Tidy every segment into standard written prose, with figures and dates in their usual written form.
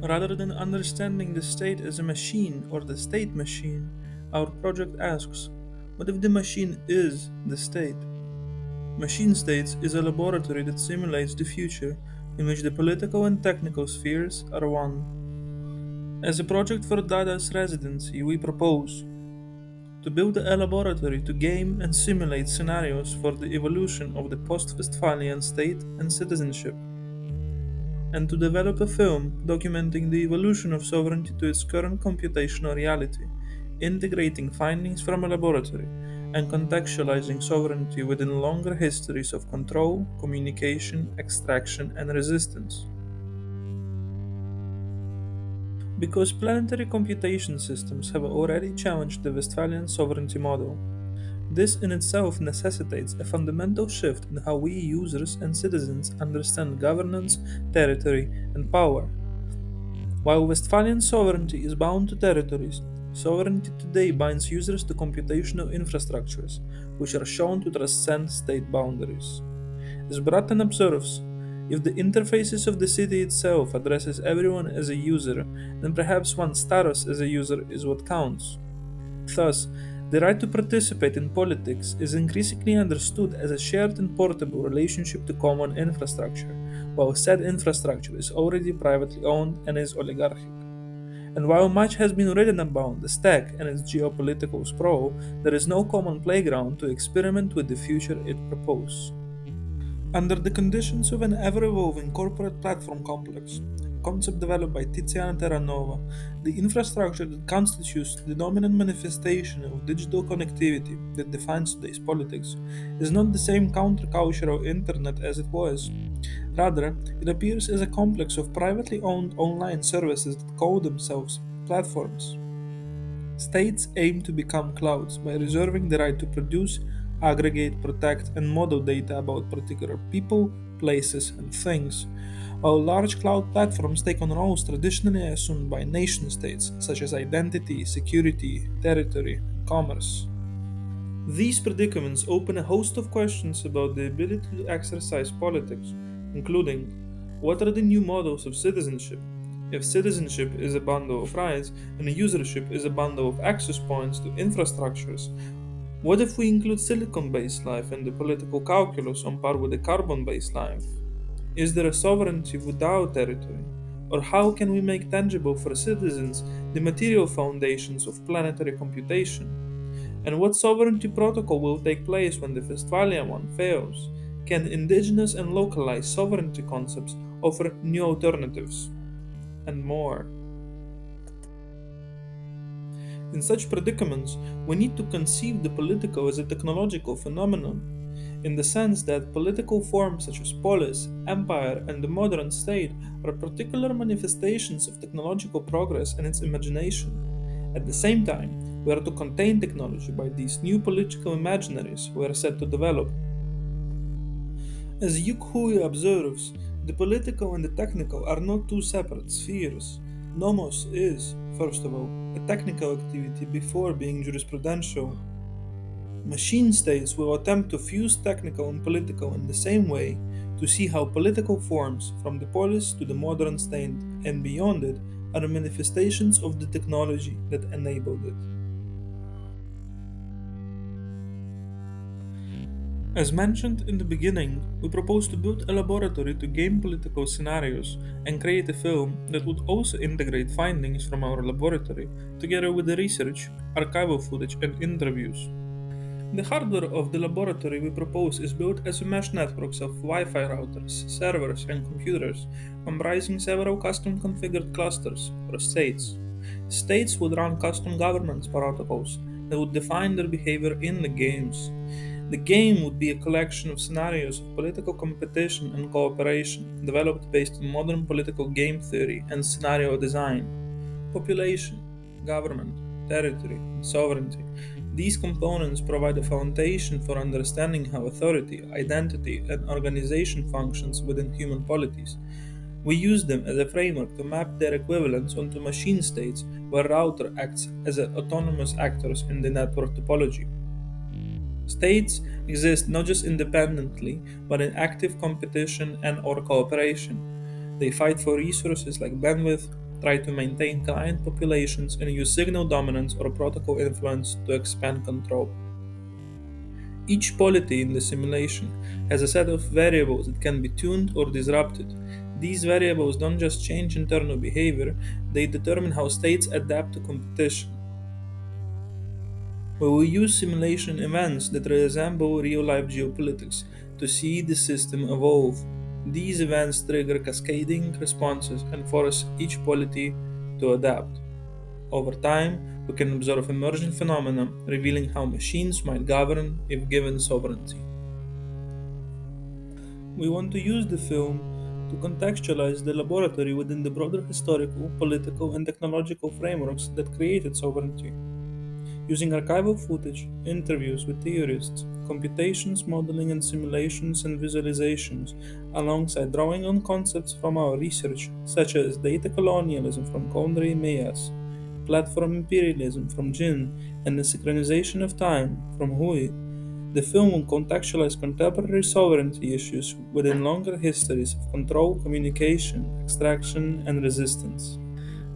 Rather than understanding the state as a machine or the state machine, our project asks, what if the machine is the state? Machine States is a laboratory that simulates the future in which the political and technical spheres are one. As a project for DATAS residency, we propose to build a laboratory to game and simulate scenarios for the evolution of the post Westphalian state and citizenship, and to develop a film documenting the evolution of sovereignty to its current computational reality, integrating findings from a laboratory and contextualizing sovereignty within longer histories of control, communication, extraction, and resistance. Because planetary computation systems have already challenged the Westphalian sovereignty model, this in itself necessitates a fundamental shift in how we users and citizens understand governance, territory, and power. While Westphalian sovereignty is bound to territories, sovereignty today binds users to computational infrastructures, which are shown to transcend state boundaries. As Bratton observes, if the interfaces of the city itself addresses everyone as a user, then perhaps one's status as a user is what counts. Thus, the right to participate in politics is increasingly understood as a shared and portable relationship to common infrastructure, while said infrastructure is already privately owned and is oligarchic. And while much has been written about the stack and its geopolitical sprawl, there is no common playground to experiment with the future it proposes. Under the conditions of an ever evolving corporate platform complex, a concept developed by Tiziana Terranova, the infrastructure that constitutes the dominant manifestation of digital connectivity that defines today's politics is not the same countercultural internet as it was. Rather, it appears as a complex of privately owned online services that call themselves platforms. States aim to become clouds by reserving the right to produce, aggregate, protect, and model data about particular people, places, and things, while large cloud platforms take on roles traditionally assumed by nation states, such as identity, security, territory, and commerce. These predicaments open a host of questions about the ability to exercise politics, including what are the new models of citizenship? If citizenship is a bundle of rights and usership is a bundle of access points to infrastructures, what if we include silicon based life in the political calculus on par with the carbon based life? Is there a sovereignty without territory? Or how can we make tangible for citizens the material foundations of planetary computation? And what sovereignty protocol will take place when the Westphalian one fails? Can indigenous and localized sovereignty concepts offer new alternatives? And more. In such predicaments, we need to conceive the political as a technological phenomenon, in the sense that political forms such as polis, empire, and the modern state are particular manifestations of technological progress and its imagination. At the same time, we are to contain technology by these new political imaginaries we are set to develop. As Yuk Hui observes, the political and the technical are not two separate spheres. Nomos is, first of all, a technical activity before being jurisprudential. Machine states will attempt to fuse technical and political in the same way to see how political forms, from the polis to the modern state and beyond it, are manifestations of the technology that enabled it. As mentioned in the beginning, we propose to build a laboratory to game political scenarios and create a film that would also integrate findings from our laboratory together with the research, archival footage, and interviews. The hardware of the laboratory we propose is built as a mesh networks of Wi-Fi routers, servers, and computers, comprising several custom configured clusters, or states. States would run custom governance protocols that would define their behavior in the games. The game would be a collection of scenarios of political competition and cooperation, developed based on modern political game theory and scenario design. Population, government, territory, and sovereignty. These components provide a foundation for understanding how authority, identity, and organization functions within human polities. We use them as a framework to map their equivalents onto machine states where router acts as autonomous actors in the network topology. States exist not just independently, but in active competition and or cooperation. They fight for resources like bandwidth, try to maintain client populations, and use signal dominance or protocol influence to expand control. Each polity in the simulation has a set of variables that can be tuned or disrupted. These variables don't just change internal behavior, they determine how states adapt to competition. We will use simulation events that resemble real life geopolitics to see the system evolve. These events trigger cascading responses and force each polity to adapt. Over time, we can observe emergent phenomena revealing how machines might govern if given sovereignty. We want to use the film to contextualize the laboratory within the broader historical, political, and technological frameworks that created sovereignty. Using archival footage, interviews with theorists, computations, modeling and simulations and visualizations, alongside drawing on concepts from our research, such as data colonialism from Condrey Mayas, platform imperialism from Jin, and the synchronization of time from Hui, the film will contextualize contemporary sovereignty issues within longer histories of control, communication, extraction, and resistance.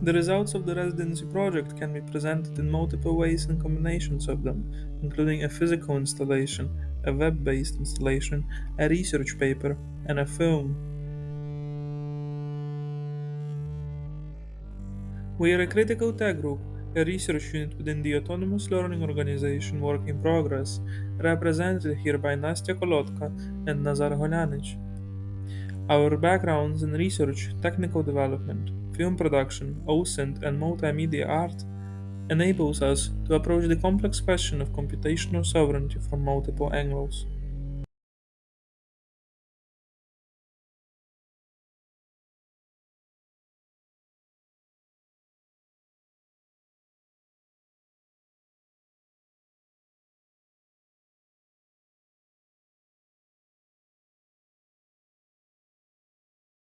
The results of the residency project can be presented in multiple ways and combinations of them, including a physical installation, a web based installation, a research paper, and a film. We are a critical tech group, a research unit within the Autonomous Learning Organization Work in Progress, represented here by Nastya Kolotka and Nazar Holyanich. Our backgrounds in research, technical development, film production, OSINT, and multimedia art enables us to approach the complex question of computational sovereignty from multiple angles.